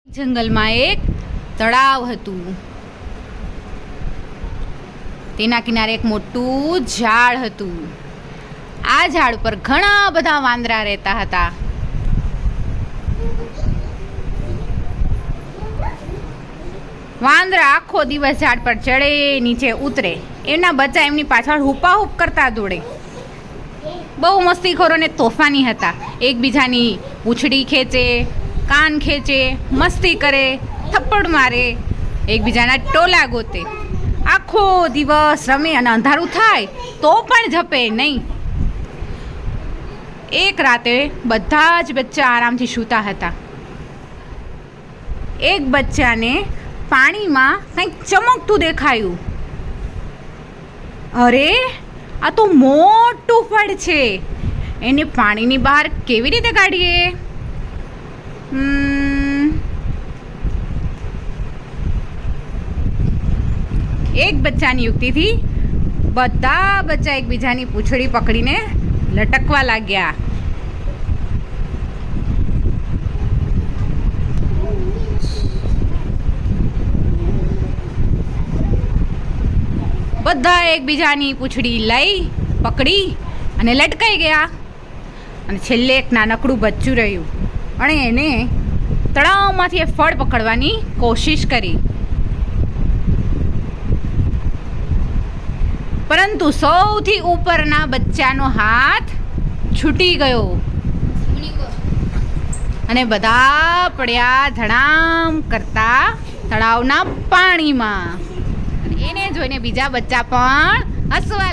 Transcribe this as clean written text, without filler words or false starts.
જંગલમાં એક તળાવ હતું. તેના કિનારે એક મોટું ઝાડ હતું. આ ઝાડ પર ઘણા બધા વાંદરા રહેતા હતા. વાંદરા આખો દિવસ ઝાડ પર ચડે, નીચે ઉતરે. એમના બચ્ચા એમની પાછળ હુપાહુપ કરતા દોડે. બહુ મસ્તીખોરો ને તોફાની હતા. એકબીજાની પૂંછડી ખેંચે, કાન ખેંચે, મસ્તી કરે, થપ્પડ મારે, એકબીજાના ટોલા ગોતે. આખો દિવસ રમે અને અંધારું થાય તો પણ જપે નહીં. એક રાતે બધા જ બચ્ચા આરામથી સૂતા હતા. એક બચ્ચાને પાણીમાં કંઈક ચમકતું દેખાયું. અરે, આ તો મોટું ફળ છે. એને પાણીની બહાર કેવી રીતે કાઢીએ? એક બચ્ચાની યુક્તિથી બધા બચ્ચા એકબીજાની પૂંછડી પકડીને લટકવા લાગ્યા. બધા એકબીજાની પૂંછડી લઈ પકડી અને લટકાઈ ગયા. અને છેલ્લે એક નાનકડું બચ્ચું રહ્યું અને એને તળાવમાંથી એ ફળ પકડવાની કોશિશ કરી. પરંતુ સૌથી ઉપરના બચ્ચાનો હાથ છૂટી ગયો અને બધા પડ્યા ધડામ કરતા તળાવના પાણીમાં. એને જોઈને બીજા બચ્ચા પણ હસવા